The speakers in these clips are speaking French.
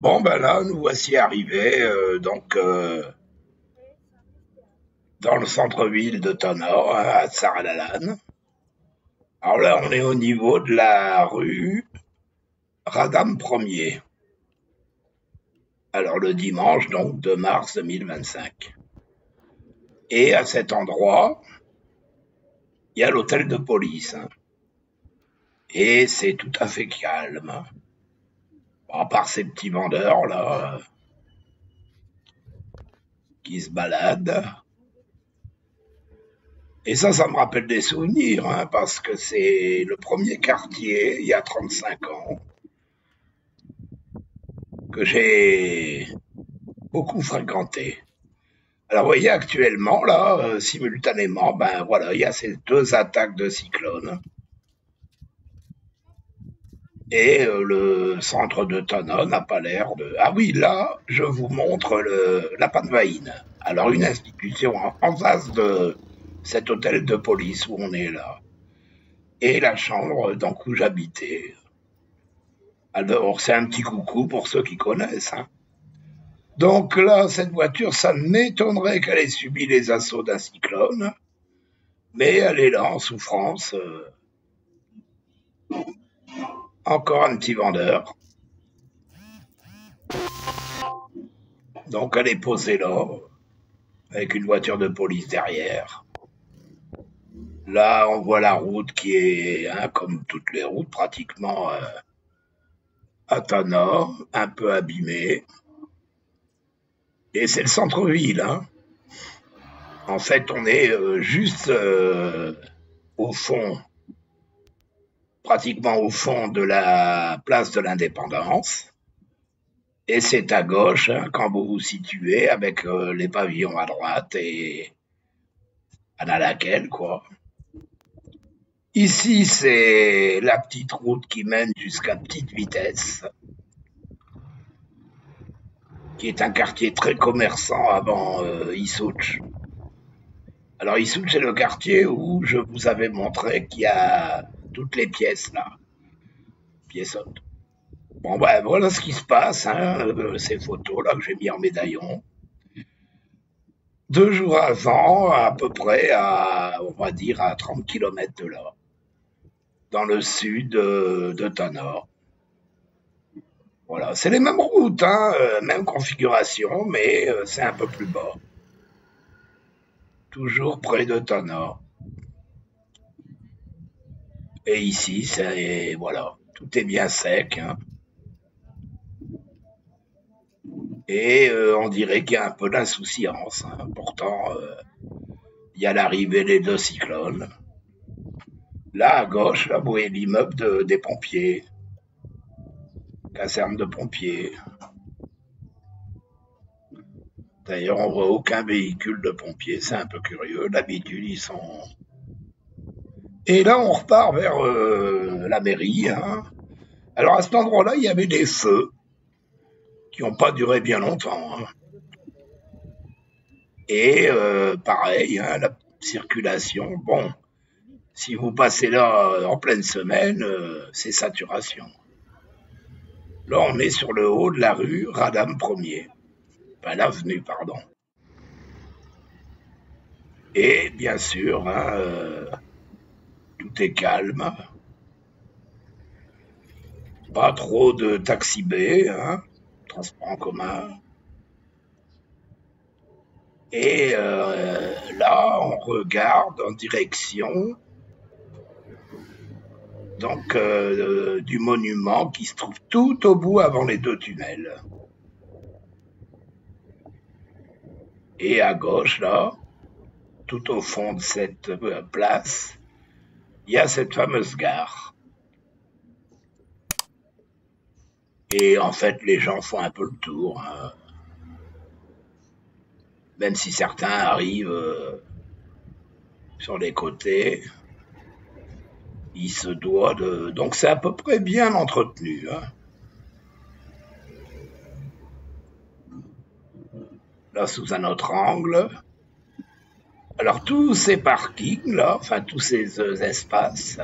Bon, ben là, nous voici arrivés dans le centre-ville de Tonor, hein, à Tsaralalan. Alors là, on est au niveau de la rue Radam Ier. Alors le dimanche, donc, 2 mars 2025. Et à cet endroit, il y a l'hôtel de police, hein. Et c'est tout à fait calme, hein. Bon, à part ces petits vendeurs là qui se baladent. Et ça me rappelle des souvenirs, hein, parce que c'est le premier quartier, il y a 35 ans, que j'ai beaucoup fréquenté. Alors, vous voyez, actuellement, là, simultanément, ben voilà, il y a ces deux attaques de cyclones. Et le centre de Tonon n'a pas l'air de... Ah oui, là, je vous montre la Panvaïne. Alors, une institution en face de cet hôtel de police où on est là. Et la chambre dans où j'habitais. Alors, c'est un petit coucou pour ceux qui connaissent, hein. Donc là, cette voiture, ça m'étonnerait qu'elle ait subi les assauts d'un cyclone, mais elle est là en souffrance. Encore un petit vendeur. Donc elle est posée là, avec une voiture de police derrière. Là, on voit la route qui est, hein, comme toutes les routes, pratiquement à Tana, un peu abîmée. Et c'est le centre-ville, hein. En fait, on est juste au fond, pratiquement au fond de la place de l'Indépendance. Et c'est à gauche, hein, quand vous vous situez, avec les pavillons à droite et à laquelle, quoi. Ici, c'est la petite route qui mène jusqu'à Petite Vitesse, qui est un quartier très commerçant avant Issouch. Alors Issouch, c'est le quartier où je vous avais montré qu'il y a toutes les pièces là, piècettes. Bon ben voilà ce qui se passe, hein, ces photos là que j'ai mis en médaillon. 2 jours avant, à peu près on va dire, à 30 km de là, dans le sud de Tanor. Voilà, c'est les mêmes routes, hein, même configuration, mais c'est un peu plus bas. Toujours près de Tanor. Et ici, c'est voilà, tout est bien sec, hein. Et on dirait qu'il y a un peu d'insouciance, hein. Pourtant, il y a l'arrivée des deux cyclones. Là, à gauche, là, vous voyez l'immeuble des pompiers, caserne de pompiers. D'ailleurs, on voit aucun véhicule de pompiers, c'est un peu curieux. D'habitude, ils sont... Et là, on repart vers la mairie, hein. Alors, à cet endroit-là, il y avait des feux qui n'ont pas duré bien longtemps, hein. Et pareil, hein, la circulation, bon, si vous passez là en pleine semaine, c'est saturation. Là, on est sur le haut de la rue Radam Ier. Enfin, l'avenue, pardon. Et bien sûr, hein, tout est calme. Pas trop de taxi B, hein, transport en commun. Et là, on regarde en direction donc du monument qui se trouve tout au bout avant les deux tunnels. Et à gauche, là, tout au fond de cette place, il y a cette fameuse gare. Et en fait, les gens font un peu le tour, hein. Même si certains arrivent sur les côtés, il se doit de... Donc c'est à peu près bien entretenu, hein. Là, sous un autre angle. Alors tous ces parkings là, enfin tous ces espaces,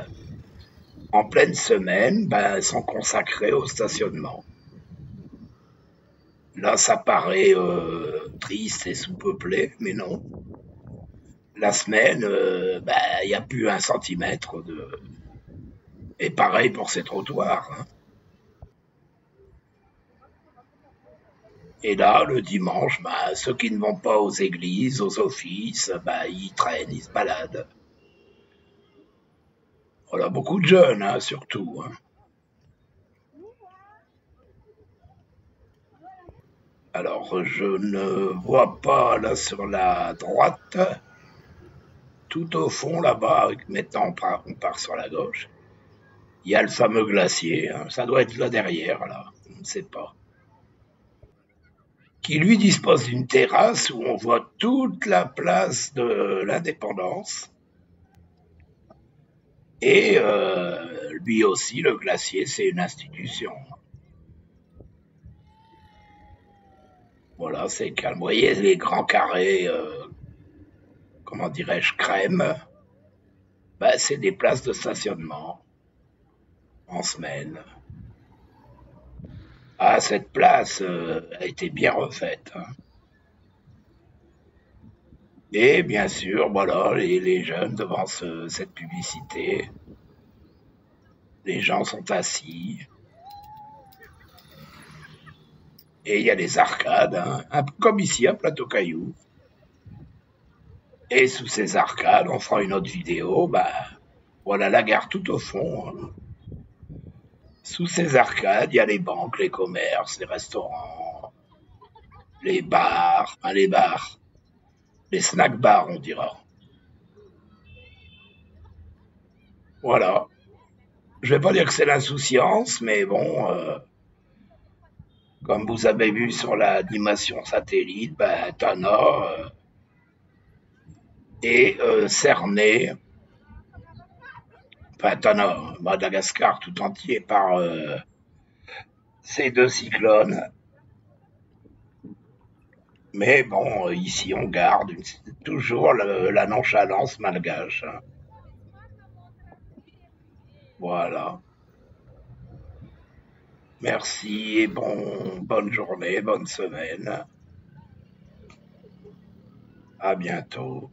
en pleine semaine, ben, sont consacrés au stationnement. Là, ça paraît triste et sous-peuplé, mais non. La semaine, il n'y a plus 1 centimètre de... Et pareil pour ces trottoirs. Hein. Et là, le dimanche, ceux qui ne vont pas aux églises, aux offices, ils traînent, ils se baladent. Voilà, beaucoup de jeunes, hein, surtout. Hein. Alors, je ne vois pas là sur la droite, tout au fond là-bas, maintenant on part sur la gauche. Il y a le fameux glacier, hein, ça doit être là derrière, là, on ne sait pas. Qui lui dispose d'une terrasse où on voit toute la place de l'Indépendance. Et lui aussi, le glacier, c'est une institution. Voilà, c'est calme. Vous voyez les grands carrés, comment dirais-je, crème, c'est des places de stationnement en semaine. Ah, cette place a été bien refaite. Hein. Et bien sûr, voilà, les jeunes devant cette publicité, les gens sont assis. Et il y a des arcades, hein, un peu comme ici à Plateau-Caillou. Et sous ces arcades, on fera une autre vidéo, voilà la gare tout au fond. Hein. Sous ces arcades, il y a les banques, les commerces, les restaurants, les bars, les snack bars, on dira. Voilà. Je vais pas dire que c'est l'insouciance, mais bon, comme vous avez vu sur l'animation satellite, Tana est cerné, Tana, Madagascar tout entier par ces 2 cyclones. Mais bon, ici on garde toujours la nonchalance malgache. Hein. Voilà. Merci et bonne journée, bonne semaine. À bientôt.